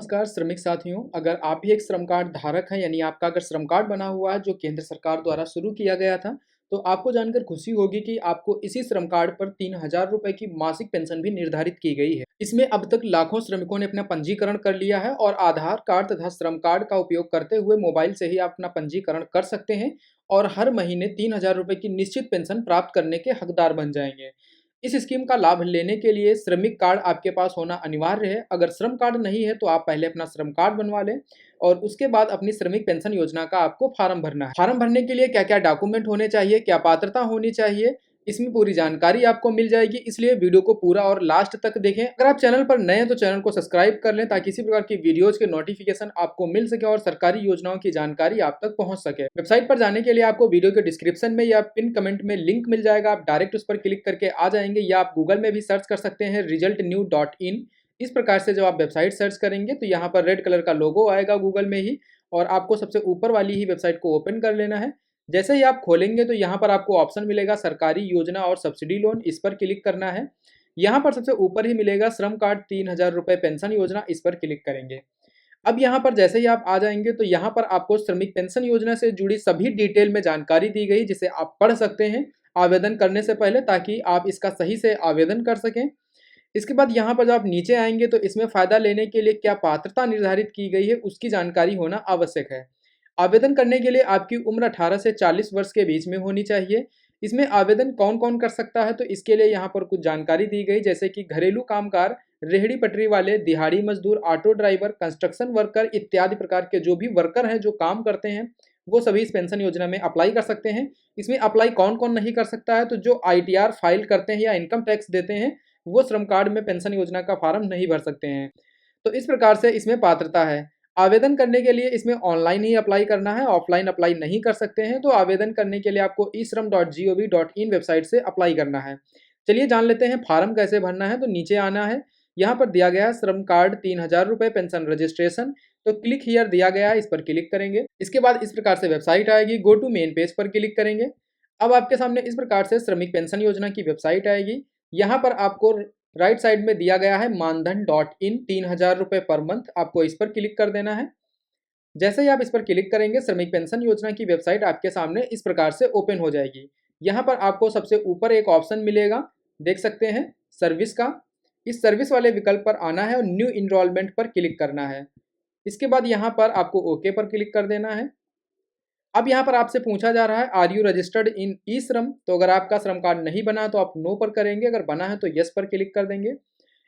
नमस्कार श्रमिक साथियों, अगर आप भी एक श्रम कार्ड धारक हैं यानी आपका अगर श्रम कार्ड बना हुआ है जो केंद्र सरकार द्वारा शुरू किया गया था, तो आपको जानकर खुशी होगी कि आपको इसी श्रम कार्ड पर 3000 रुपये की मासिक पेंशन भी निर्धारित की गई है। इसमें अब तक लाखों श्रमिकों ने अपना पंजीकरण कर लिया है और आधार कार्ड तथा श्रम कार्ड का उपयोग करते हुए मोबाइल से ही आप अपना पंजीकरण कर सकते हैं और हर महीने 3000 रुपये की निश्चित पेंशन प्राप्त करने के हकदार बन जाएंगे। इस स्कीम का लाभ लेने के लिए श्रमिक कार्ड आपके पास होना अनिवार्य है। अगर श्रम कार्ड नहीं है तो आप पहले अपना श्रम कार्ड बनवा लें और उसके बाद अपनी श्रमिक पेंशन योजना का आपको फॉर्म भरना है। फॉर्म भरने के लिए क्या क्या डॉक्यूमेंट होने चाहिए, क्या पात्रता होनी चाहिए, इसमें पूरी जानकारी आपको मिल जाएगी, इसलिए वीडियो को पूरा और लास्ट तक देखें। अगर आप चैनल पर नए हैं तो चैनल को सब्सक्राइब कर लें ताकि इसी प्रकार की वीडियोज के नोटिफिकेशन आपको मिल सके और सरकारी योजनाओं की जानकारी आप तक पहुंच सके। वेबसाइट पर जाने के लिए आपको वीडियो के डिस्क्रिप्शन में या पिन कमेंट में लिंक मिल जाएगा, आप डायरेक्ट उस पर क्लिक करके आ जाएंगे या आप गूगल में भी सर्च कर सकते हैं resultnew.in। इस प्रकार से जब आप वेबसाइट सर्च करेंगे तो यहाँ पर रेड कलर का लोगो आएगा गूगल में ही और आपको सबसे ऊपर वाली ही वेबसाइट को ओपन कर लेना है। जैसे ही आप खोलेंगे तो यहाँ पर आपको ऑप्शन मिलेगा सरकारी योजना और सब्सिडी लोन, इस पर क्लिक करना है। यहाँ पर सबसे ऊपर ही मिलेगा श्रम कार्ड 3000 रुपये पेंशन योजना, इस पर क्लिक करेंगे। अब यहाँ पर जैसे ही आप आ जाएंगे तो यहाँ पर आपको श्रमिक पेंशन योजना से जुड़ी सभी डिटेल में जानकारी दी गई जिसे आप पढ़ सकते हैं आवेदन करने से पहले, ताकि आप इसका सही से आवेदन कर सकें। इसके बाद यहाँ पर जब आप नीचे आएंगे तो इसमें फ़ायदा लेने के लिए क्या पात्रता निर्धारित की गई है उसकी जानकारी होना आवश्यक है। आवेदन करने के लिए आपकी उम्र 18 से 40 वर्ष के बीच में होनी चाहिए। इसमें आवेदन कौन कौन कर सकता है तो इसके लिए यहाँ पर कुछ जानकारी दी गई, जैसे कि घरेलू कामगार, रेहड़ी पटरी वाले, दिहाड़ी मजदूर, ऑटो ड्राइवर, कंस्ट्रक्शन वर्कर इत्यादि प्रकार के जो भी वर्कर हैं जो काम करते हैं वो सभी इस पेंशन योजना में अप्लाई कर सकते हैं। इसमें अप्लाई कौन कौन नहीं कर सकता है, तो जो ITR फाइल करते हैं या इनकम टैक्स देते हैं वो श्रम कार्ड में पेंशन योजना का फॉर्म नहीं भर सकते हैं। तो इस प्रकार से इसमें पात्रता है। आवेदन करने के लिए इसमें ऑनलाइन ही अप्लाई करना है, ऑफलाइन अप्लाई नहीं कर सकते हैं। तो आवेदन करने के लिए आपको ishram.gov.in वेबसाइट से अप्लाई करना है। चलिए जान लेते हैं फॉर्म कैसे भरना है। तो नीचे आना है, यहाँ पर दिया गया है श्रम कार्ड 3000 रुपये पेंशन रजिस्ट्रेशन, तो क्लिक हियर दिया गया है, इस पर क्लिक करेंगे। इसके बाद इस प्रकार से वेबसाइट आएगी, गो टू मेन पेज पर क्लिक करेंगे। अब आपके सामने इस प्रकार से श्रमिक पेंशन योजना की वेबसाइट आएगी। यहाँ पर आपको राइट साइड में दिया गया है मानधन.in 3000 रुपये पर मंथ, आपको इस पर क्लिक कर देना है। जैसे ही आप इस पर क्लिक करेंगे श्रमिक पेंशन योजना की वेबसाइट आपके सामने इस प्रकार से ओपन हो जाएगी। यहाँ पर आपको सबसे ऊपर एक ऑप्शन मिलेगा, देख सकते हैं सर्विस का। इस सर्विस वाले विकल्प पर आना है और न्यू इनरोलमेंट पर क्लिक करना है। इसके बाद यहाँ पर आपको ओके पर क्लिक कर देना है। अब यहाँ पर आपसे पूछा जा रहा है आर यू रजिस्टर्ड इन ई श्रम, तो अगर आपका श्रम कार्ड नहीं बना है तो आप नो पर करेंगे, अगर बना है तो यस पर क्लिक कर देंगे।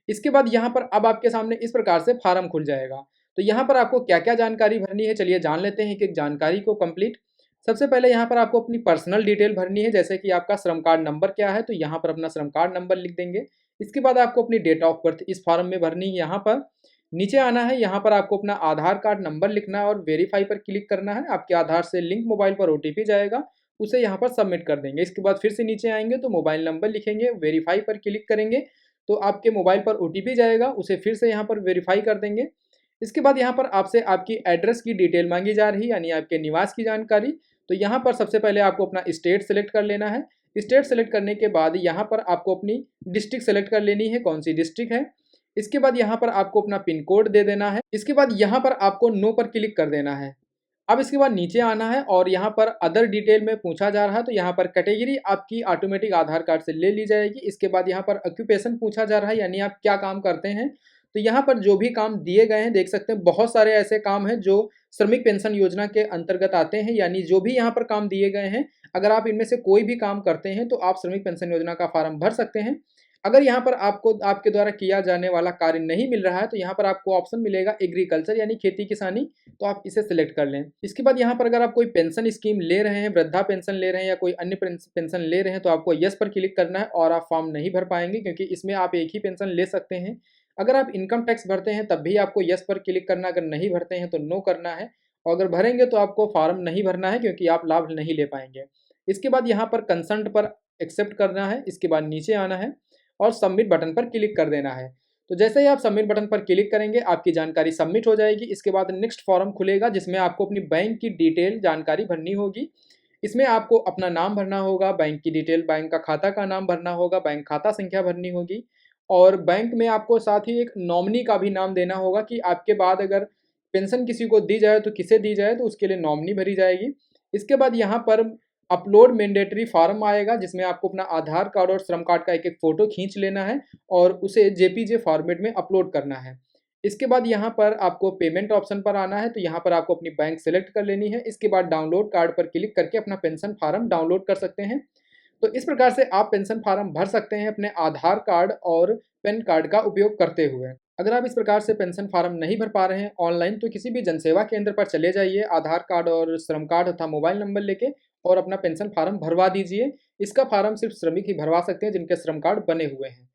इसके बाद यहाँ पर अब आपके सामने इस प्रकार से फार्म खुल जाएगा। तो यहाँ पर आपको क्या क्या जानकारी भरनी है, चलिए जान लेते हैं एक जानकारी को कंप्लीट। सबसे पहले यहाँ पर आपको अपनी पर्सनल डिटेल भरनी है, जैसे कि आपका श्रम कार्ड नंबर क्या है तो यहाँ पर अपना श्रम कार्ड नंबर लिख देंगे। इसके बाद आपको अपनी डेट ऑफ बर्थ इस फॉर्म में भरनी है। यहाँ पर नीचे आना है, यहाँ पर आपको अपना आधार कार्ड नंबर लिखना है और वेरीफाई पर क्लिक करना है। आपके आधार से लिंक मोबाइल पर OTP जाएगा, उसे यहाँ पर सबमिट कर देंगे। इसके बाद फिर से नीचे आएंगे तो मोबाइल नंबर लिखेंगे, वेरीफाई पर क्लिक करेंगे तो आपके मोबाइल पर OTP जाएगा, उसे फिर से यहाँ पर वेरीफाई कर देंगे। इसके बाद यहाँ पर आपसे आपकी एड्रेस की डिटेल मांगी जा रही है, यानी आपके निवास की जानकारी। तो यहाँ पर सबसे पहले आपको अपना स्टेट सेलेक्ट कर लेना है। स्टेट सेलेक्ट करने के बाद यहाँ पर आपको अपनी डिस्ट्रिक्ट सेलेक्ट कर लेनी है, कौन सी डिस्ट्रिक्ट है। इसके बाद यहाँ पर आपको अपना पिन कोड दे देना है। इसके बाद यहाँ पर आपको नो पर क्लिक कर देना है। अब इसके बाद नीचे आना है और यहाँ पर अदर डिटेल में पूछा जा रहा है, तो यहाँ पर कैटेगरी आपकी ऑटोमेटिक आधार कार्ड से ले ली जाएगी। इसके बाद यहाँ पर ऑक्यूपेशन पूछा जा रहा है, यानी आप क्या काम करते हैं। तो यहाँ पर जो भी काम दिए गए हैं, देख सकते हैं बहुत सारे ऐसे काम हैं जो श्रमिक पेंशन योजना के अंतर्गत आते हैं, यानी जो भी यहाँ पर काम दिए गए हैं अगर आप इनमें से कोई भी काम करते हैं तो आप श्रमिक पेंशन योजना का फॉर्म भर सकते हैं। अगर यहाँ पर आपको आपके द्वारा किया जाने वाला कार्य नहीं मिल रहा है तो यहाँ पर आपको ऑप्शन मिलेगा एग्रीकल्चर यानी खेती किसानी, तो आप इसे सिलेक्ट कर लें। इसके बाद यहाँ पर अगर आप कोई पेंशन स्कीम ले रहे हैं, वृद्धा पेंशन ले रहे हैं या कोई अन्य पेंशन ले रहे हैं तो आपको यस पर क्लिक करना है और आप फॉर्म नहीं भर पाएंगे, क्योंकि इसमें आप एक ही पेंशन ले सकते हैं। अगर आप इनकम टैक्स भरते हैं तब भी आपको यस पर क्लिक करना, अगर नहीं भरते हैं तो नो करना है, और अगर भरेंगे तो आपको फॉर्म नहीं भरना है क्योंकि आप लाभ नहीं ले पाएंगे। इसके बाद यहाँ पर कंसेंट पर एक्सेप्ट करना है। इसके बाद नीचे आना है और सबमिट बटन पर क्लिक कर देना है। तो जैसे ही आप सबमिट बटन पर क्लिक करेंगे आपकी जानकारी सबमिट हो जाएगी। इसके बाद नेक्स्ट फॉर्म खुलेगा जिसमें आपको अपनी बैंक की डिटेल जानकारी भरनी होगी। इसमें आपको अपना नाम भरना होगा, बैंक की डिटेल, बैंक का खाता का नाम भरना होगा, बैंक खाता संख्या भरनी होगी और बैंक में आपको साथ ही एक नॉमिनी का भी नाम देना होगा कि आपके बाद अगर पेंशन किसी को दी जाए तो किसे दी जाए, तो उसके लिए नॉमिनी भरी जाएगी। इसके बाद यहाँ पर अपलोड मैंडेटरी फॉर्म आएगा जिसमें आपको अपना आधार कार्ड और श्रम कार्ड का एक-एक फ़ोटो खींच लेना है और उसे जेपीजे फॉर्मेट में अपलोड करना है। इसके बाद यहाँ पर आपको पेमेंट ऑप्शन पर आना है, तो यहाँ पर आपको अपनी बैंक सेलेक्ट कर लेनी है। इसके बाद डाउनलोड कार्ड पर क्लिक करके अपना पेंशन फॉर्म डाउनलोड कर सकते हैं। तो इस प्रकार से आप पेंशन फॉर्म भर सकते हैं अपने आधार कार्ड और पैन कार्ड का उपयोग करते हुए। अगर आप इस प्रकार से पेंशन फॉर्म नहीं भर पा रहे हैं ऑनलाइन, तो किसी भी जनसेवा केंद्र पर चले जाइए, आधार कार्ड और श्रम कार्ड तथा मोबाइल नंबर लेके और अपना पेंशन फॉर्म भरवा दीजिए। इसका फॉर्म सिर्फ श्रमिक ही भरवा सकते हैं जिनके श्रम कार्ड बने हुए हैं।